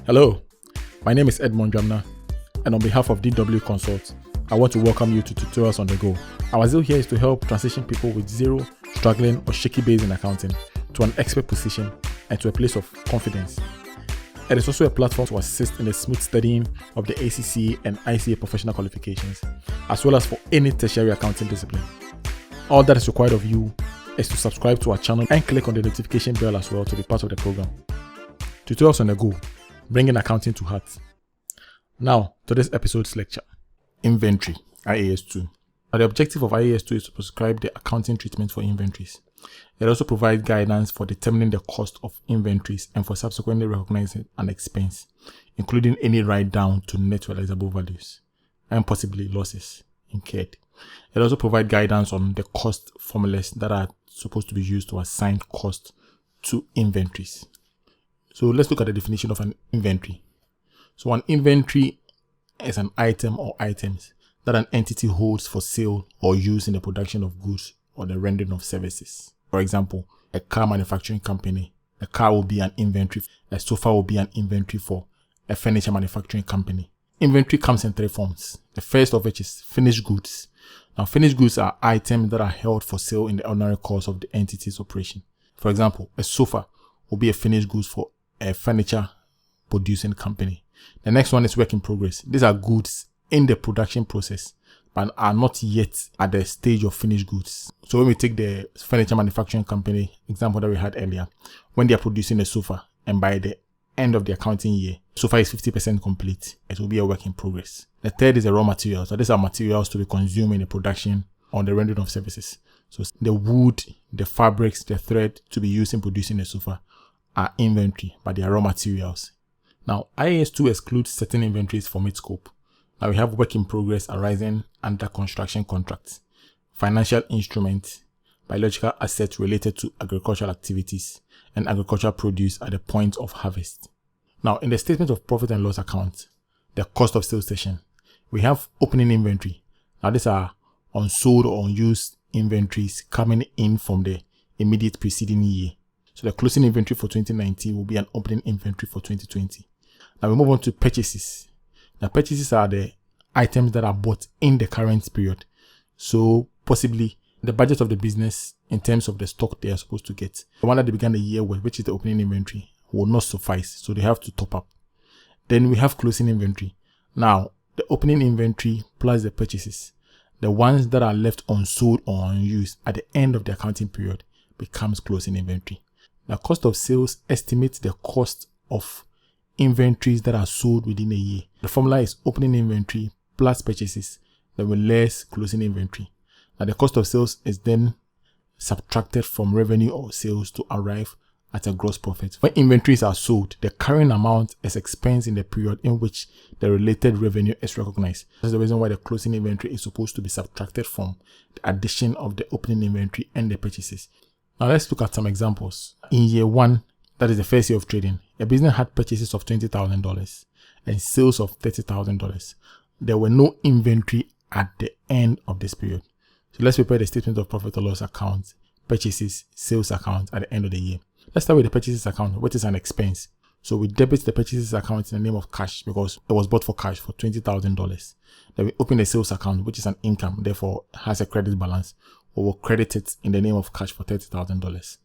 Hello, my name is Edmond Jamna, and on behalf of DW Consult, I want to welcome you to Tutorials on the Go. Our zeal here is to help transition people with zero, struggling, or shaky base in accounting to an expert position and to a place of confidence. It is also a platform to assist in the smooth studying of the ACCA and ICA professional qualifications, as well as for any tertiary accounting discipline. All that is required of you is to subscribe to our channel and click on the notification bell as well to be part of the program. Tutorials on the Go, bringing accounting to heart. Now, to this episode's lecture. Inventory, IAS 2. Now, the objective of IAS 2 is to prescribe the accounting treatment for inventories. It also provides guidance for determining the cost of inventories and for subsequently recognizing an expense, including any write-down to net realizable values and possibly losses incurred. It also provides guidance on the cost formulas that are supposed to be used to assign cost to inventories. So let's look at the definition of an inventory. So an inventory is an item or items that an entity holds for sale or use in the production of goods or the rendering of services. For example, a car manufacturing company, a car will be an inventory. A sofa will be an inventory for a furniture manufacturing company. Inventory comes in three forms. The first of which is finished goods. Now, finished goods are items that are held for sale in the ordinary course of the entity's operation. For example, a sofa will be a finished goods for a furniture producing company. The next one is work in progress. These are goods in the production process but are not yet at the stage of finished goods. So when we take the furniture manufacturing company example that we had earlier, when they are producing a sofa and by the end of the accounting year, sofa is 50% complete, it will be a work in progress. The third is the raw materials. So these are materials to be consumed in the production or the rendering of services. So the wood, the fabrics, the thread to be used in producing a sofa are inventory, but they are raw materials. Now, IAS 2 excludes certain inventories from its scope. Now, we have work in progress arising under construction contracts, financial instruments, biological assets related to agricultural activities, and agricultural produce at the point of harvest. Now, in the statement of profit and loss account, the cost of sales section, we have opening inventory. Now, these are unsold or unused inventories coming in from the immediate preceding year. So the closing inventory for 2019 will be an opening inventory for 2020. Now we move on to purchases. Now purchases are the items that are bought in the current period. So possibly the budget of the business in terms of the stock they are supposed to get. The one that they began the year with, which is the opening inventory, will not suffice. So they have to top up. Then we have closing inventory. Now the opening inventory plus the purchases, the ones that are left unsold or unused at the end of the accounting period becomes closing inventory. The cost of sales estimates the cost of inventories that are sold within a year. The formula is opening inventory plus purchases, then with less closing inventory. Now the cost of sales is then subtracted from revenue or sales to arrive at a gross profit. When inventories are sold, the current amount is expensed in the period in which the related revenue is recognized. That's the reason why the closing inventory is supposed to be subtracted from the addition of the opening inventory and the purchases. Now let's look at some examples. In year 1, that is the first year of trading, a business had purchases of $20,000 and sales of $30,000. There were no inventory at the end of this period. So let's prepare the statement of profit or loss account, purchases, sales account at the end of the year. Let's start with the purchases account, which is an expense. So we debit the purchases account in the name of cash because it was bought for cash for $20,000. Then we open the sales account, which is an income, therefore has a credit balance. We will credit it in the name of cash for $30,000.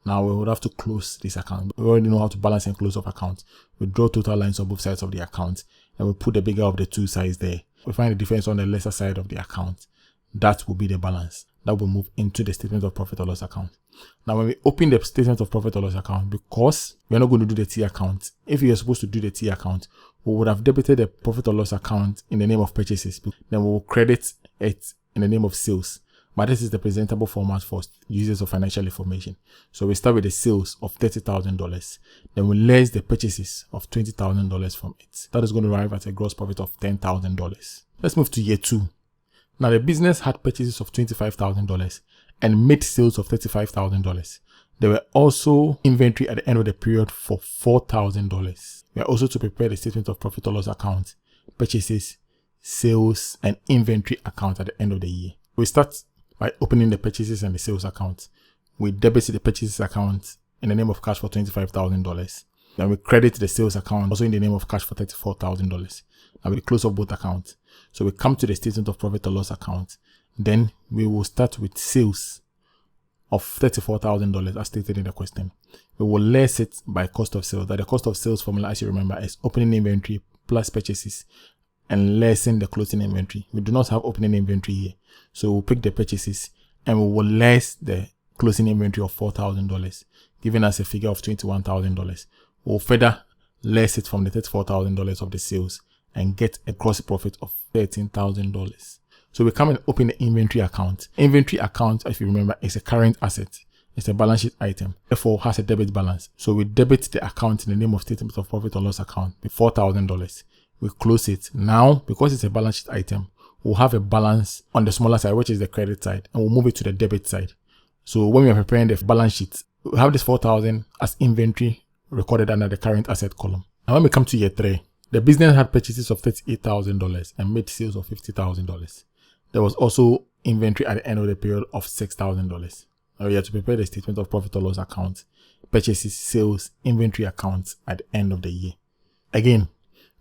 Now we would have to close this account. We already know how to balance and close off accounts. We draw total lines on both sides of the account and we put the bigger of the two sides there. We find the difference on the lesser side of the account. That will be the balance. That will move into the statement of profit or loss account. Now when we open the statement of profit or loss account, because we are not going to do the T account, if we are supposed to do the T account, we would have debited the profit or loss account in the name of purchases. Then we will credit it in the name of sales. But this is the presentable format for users of financial information. So we start with the sales of $30,000. Then we less the purchases of $20,000 from it. That is going to arrive at a gross profit of $10,000. Let's move to year 2. Now the business had purchases of $25,000 and made sales of $35,000. There were also inventory at the end of the period for $4,000. We are also to prepare the statement of profit or loss account, purchases, sales, and inventory account at the end of the year. We start by opening the purchases and the sales account. We debit the purchases account in the name of cash for $25,000. Then we credit the sales account also in the name of cash for $34,000. Now we close off both accounts. So we come to the statement of profit or loss account. Then we will start with sales of $34,000 as stated in the question. We will less it by cost of sales. That the cost of sales formula, as you remember, is opening inventory plus purchases and lessen the closing inventory. We do not have opening inventory here. So we'll pick the purchases and we will less the closing inventory of $4,000, giving us a figure of $21,000. We'll further less it from the $34,000 of the sales and get a gross profit of $13,000. So we come and open the inventory account. Inventory account, if you remember, is a current asset. It's a balance sheet item, therefore has a debit balance. So we debit the account in the name of statement of profit or loss account with $4,000. We close it. Now, because it's a balance sheet item, we'll have a balance on the smaller side, which is the credit side, and we'll move it to the debit side. So when we are preparing the balance sheet, we have this $4,000 as inventory recorded under the current asset column. And when we come to year 3, the business had purchases of $38,000 and made sales of $50,000. There was also inventory at the end of the period of $6,000. Now we have to prepare the statement of profit or loss account, purchases, sales, inventory accounts at the end of the year. Again,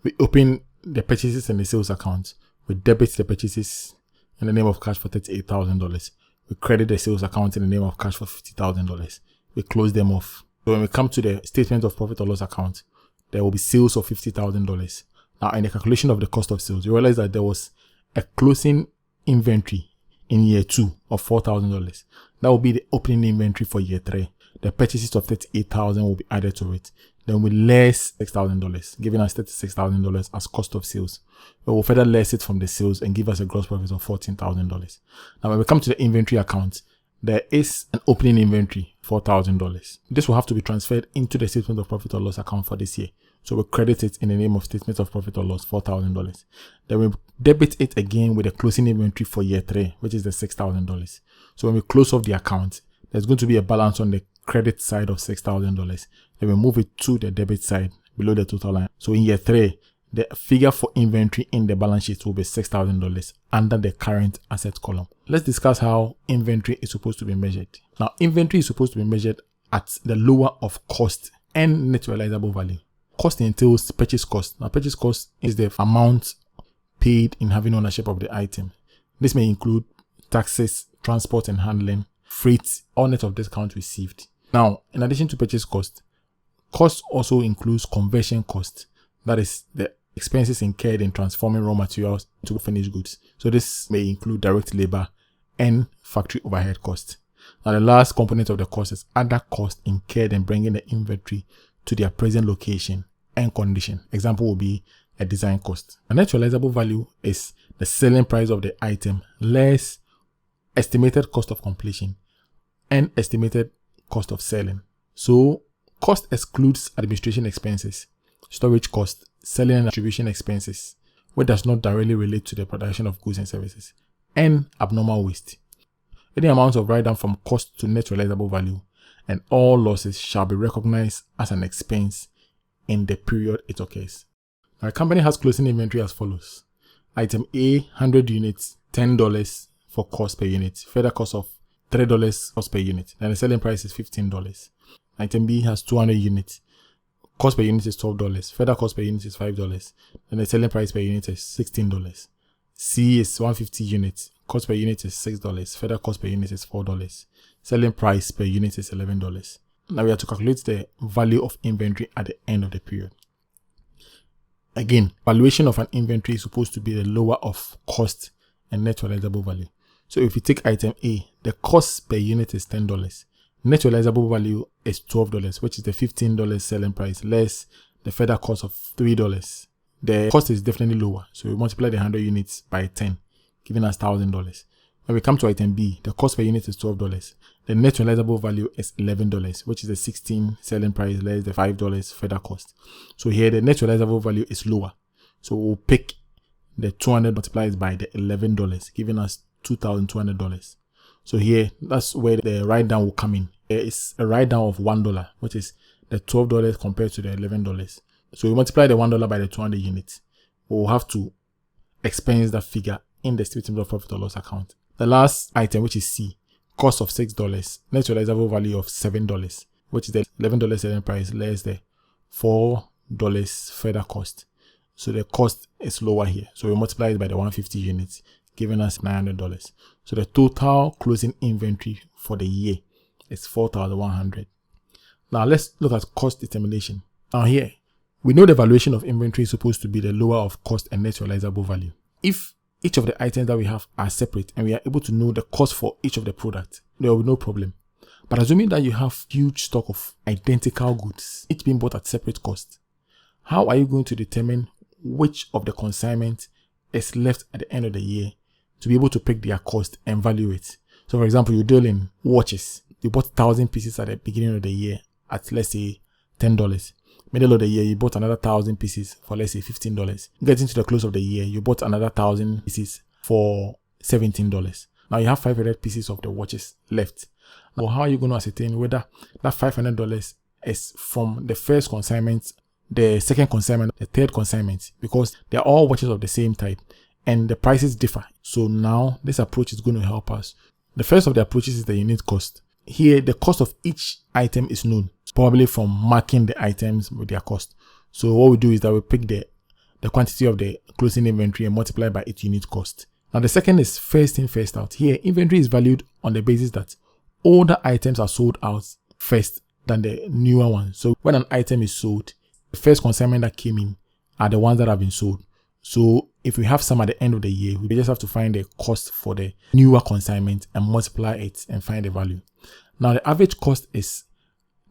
we open the purchases and the sales account. We debit the purchases in the name of cash for $38,000. We credit the sales account in the name of cash for $50,000. We close them off. So when we come to the statement of profit or loss account, there will be sales of $50,000. Now in the calculation of the cost of sales, you realize that there was a closing inventory in year 2 of $4,000. That will be the opening inventory for year 3. The purchases of $38,000 will be added to it. Then we less $6,000, giving us $36,000 as cost of sales. We will further less it from the sales and give us a gross profit of $14,000. Now when we come to the inventory account, there is an opening inventory, $4,000. This will have to be transferred into the statement of profit or loss account for this year. So we credit it in the name of statement of profit or loss, $4,000. Then we debit it again with the closing inventory for year 3, which is the $6,000. So when we close off the account, there's going to be a balance on the credit side of $6,000. Then we move it to the debit side below the total line. So in year 3, the figure for inventory in the balance sheet will be $6,000 under the current asset column. Let's discuss how inventory is supposed to be measured. Now, inventory is supposed to be measured at the lower of cost and net realizable value. Cost entails purchase cost. Now, purchase cost is the amount paid in having ownership of the item. This may include taxes, transport and handling, freight, or net of discount received. Now, in addition to purchase cost also includes conversion cost. That is the expenses incurred in transforming raw materials to finished goods. So this may include direct labor and factory overhead cost. Now the last component of the cost is other costs incurred in bringing the inventory to their present location and condition. Example will be a design cost. The net realizable value is the selling price of the item less estimated cost of completion and estimated cost of selling. So cost excludes administration expenses, storage cost, selling and distribution expenses, which does not directly relate to the production of goods and services, and abnormal waste. Any amount of write down from cost to net realizable value and all losses shall be recognized as an expense in the period it occurs. Now, a company has closing inventory as follows. Item A, 100 units, $10 for cost per unit, further cost of $3 cost per unit. Then the selling price is $15. Item B has 200 units. Cost per unit is $12. Further cost per unit is $5. And the selling price per unit is $16. C is 150 units. Cost per unit is $6. Further cost per unit is $4. Selling price per unit is $11. Now we have to calculate the value of inventory at the end of the period. Again, valuation of an inventory is supposed to be the lower of cost and net realizable value. So if you take item A, the cost per unit is $10. Net realizable value is $12, which is the $15 selling price less the further cost of $3. The cost is definitely lower, so we multiply the 100 units by 10, giving us $1,000. When we come to item B, the cost per unit is $12. The net realizable value is $11, which is the 16 selling price less the $5 further cost. So here the net realizable value is lower, so we'll pick the 200 multiplied by the $11, giving us $2,200. So here, that's where the write down will come in. There is a write down of $1, which is the $12 compared to the $11. So we multiply the $1 by the 200 units. We'll have to expense that figure in the statement of profit or loss account. The last item, which is C, cost of $6, net realizable value of $7, which is the $11 selling price less the $4 further cost. So the cost is lower here. So we multiply it by the 150 units, giving us $900. So the total closing inventory for the year is 4,100. Now let's look at cost determination. Now here, we know the valuation of inventory is supposed to be the lower of cost and net realizable value. If each of the items that we have are separate and we are able to know the cost for each of the products, there will be no problem. But assuming that you have huge stock of identical goods, each being bought at separate cost, how are you going to determine which of the consignment is left at the end of the year to be able to pick their cost and value it? So for example, you deal in watches. You bought 1,000 pieces at the beginning of the year at, let's say, $10. Middle of the year, you bought another 1,000 pieces for, let's say, $15. Getting to the close of the year, you bought another 1,000 pieces for $17. Now you have 500 pieces of the watches left. Now, how are you going to ascertain whether that $500 is from the first consignment, the second consignment, the third consignment? Because they're all watches of the same type and the prices differ. So now this approach is going to help us. The first of the approaches is the unit cost. Here, the cost of each item is known, probably from marking the items with their cost. So what we do is that we pick the quantity of the closing inventory and multiply by its unit cost. Now the second is first in, first out. Here, inventory is valued on the basis that older items are sold out first than the newer ones. So when an item is sold, the first consignment that came in are the ones that have been sold. So if we have some at the end of the year, we just have to find the cost for the newer consignment and multiply it and find the value. Now the average cost is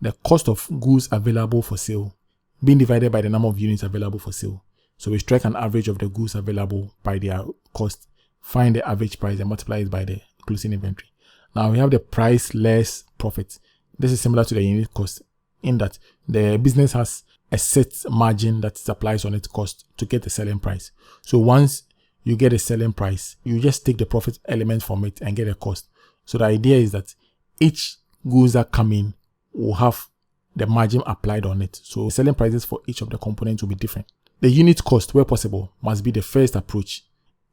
the cost of goods available for sale being divided by the number of units available for sale. So we strike an average of the goods available by their cost, find the average price and multiply it by the closing inventory. Now we have the price less profit. This is similar to the unit cost in that the business has a set margin that it applies on its cost to get the selling price. So once you get a selling price, you just take the profit element from it and get a cost. So the idea is that each goods that come in will have the margin applied on it. So selling prices for each of the components will be different. The unit cost, where possible, must be the first approach.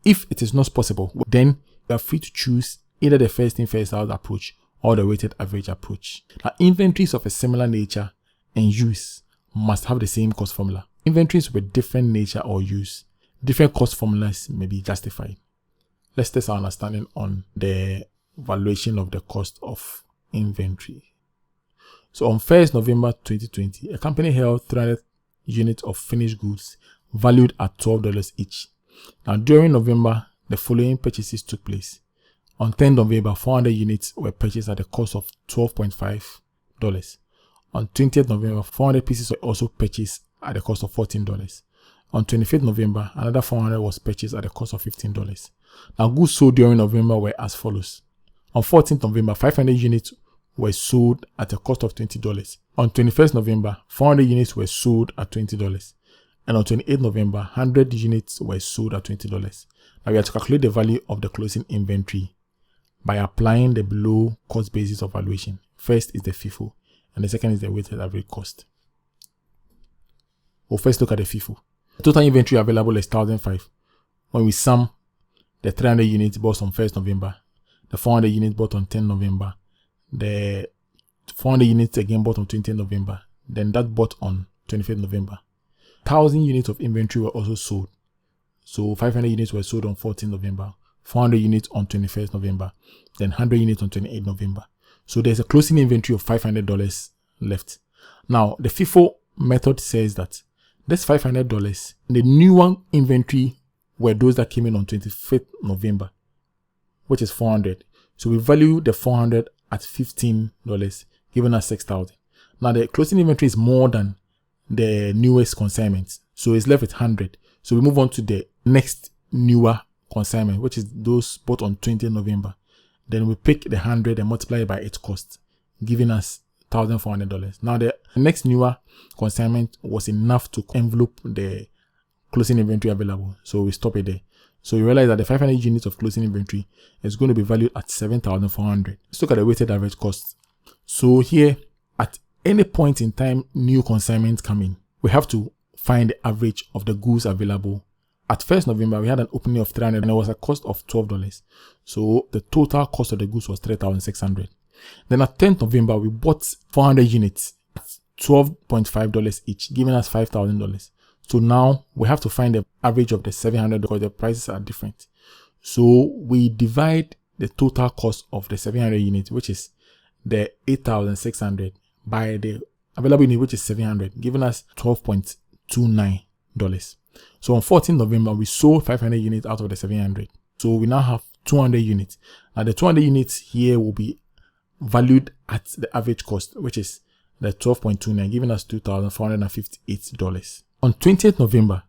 If it is not possible, then you are free to choose either the first in, first out approach or the weighted average approach. Now, inventories of a similar nature and use must have the same cost formula. Inventories with different nature or use, different cost formulas may be justified. Let's test our understanding on the valuation of the cost of inventory. So on 1st November 2020, a company held 300 units of finished goods valued at $12 each. Now during November, the following purchases took place. On 10th November, 400 units were purchased at the cost of $12.5. On 20th November, 400 pieces were also purchased at the cost of $14. On 25th November, another 400 was purchased at the cost of $15. Now goods sold during November were as follows. On 14th November, 500 units were sold at a cost of $20. On 21st November, 400 units were sold at $20. And on 28th November, 100 units were sold at $20. Now we have to calculate the value of the closing inventory by applying the below cost basis of valuation. First is the FIFO, and the second is the weighted average cost. We'll first look at the FIFO. The total inventory available is 1,005. When we sum the 300 units bought on 1st November, the 400 units bought on 10th November, the 400 units again bought on 20th November, then that bought on 25th November. 1,000 units of inventory were also sold. So 500 units were sold on 14th November, 400 units on 21st November, then 100 units on 28th November. So there's a closing inventory of $500 left. Now, the FIFO method says that this $500, the newer inventory were those that came in on 25th November, which is 400. So we value the 400 at $15, giving us 6,000. Now, the closing inventory is more than the newest consignment, so it's left with 100. So we move on to the next newer consignment, which is those bought on 20th November. Then we pick the 100 and multiply it by its cost, giving us $1,400. Now the next newer consignment was enough to envelope the closing inventory available, so we stop it there. So you realize that the 500 units of closing inventory is going to be valued at $7,400. Let's look at the weighted average cost. So here, at any point in time new consignments come in, we have to find the average of the goods available. At 1st November, we had an opening of 300 and it was a cost of $12. So the total cost of the goods was $3,600. Then at 10th November, we bought 400 units at $12.5 each, giving us $5,000. So now we have to find the average of the 700 because the prices are different. So we divide the total cost of the 700 units, which is the 8,600, by the available unit, which is 700, giving us $12.29. So on 14th November, we sold 500 units out of the 700. So we now have 200 units. Now the 200 units here will be valued at the average cost, which is the 12.29, giving us $2,458. On 20th November,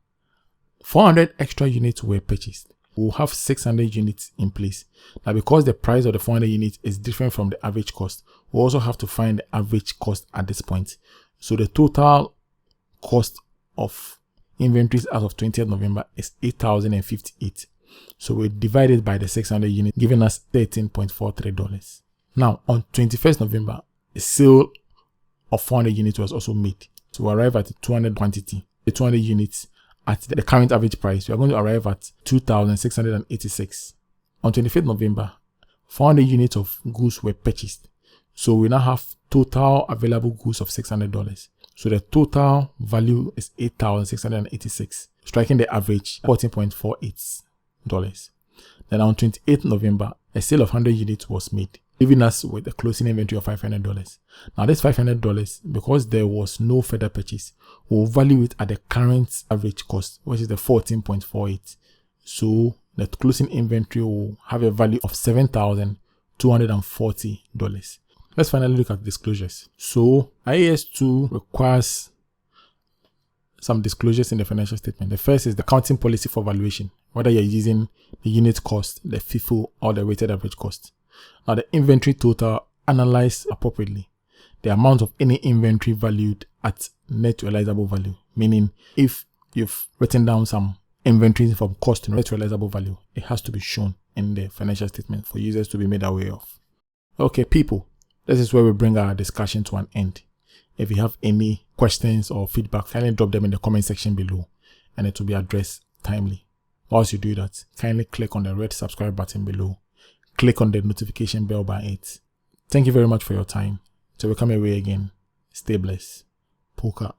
400 extra units were purchased. We'll have 600 units in place. Now, because the price of the 400 units is different from the average cost, we also have to find the average cost at this point. So the total cost of inventories as of 20th November is $8,058. So we divide it by the 600 units, giving us $13.43. Now, on 21st November, a sale of 400 units was also made. So we arrive at the 200 quantity, the 200 units at the current average price. We are going to arrive at $2,686. On 25th November, 400 units of goods were purchased. So we now have total available goods of $600. So the total value is $8,686, striking the average $14.48. Then on 28th November, a sale of 100 units was made, leaving us with a closing inventory of $500. Now this $500, because there was no further purchase, we'll value it at the current average cost, which is the $14.48. So the closing inventory will have a value of $7,240. Let's finally look at disclosures. So IAS 2 requires some disclosures in the financial statement. The first is the accounting policy for valuation, whether you're using the unit cost, the FIFO, or the weighted average cost. Now the inventory total analyzed appropriately. The amount of any inventory valued at net realizable value, meaning if you've written down some inventory from cost to net realizable value, it has to be shown in the financial statement for users to be made aware of. Okay, people, this is where we bring our discussion to an end. If you have any questions or feedback, kindly drop them in the comment section below and it will be addressed timely. Whilst you do that, kindly click on the red subscribe button below. Click on the notification bell by it. Thank you very much for your time. Till we come away again, stay blessed. Poker.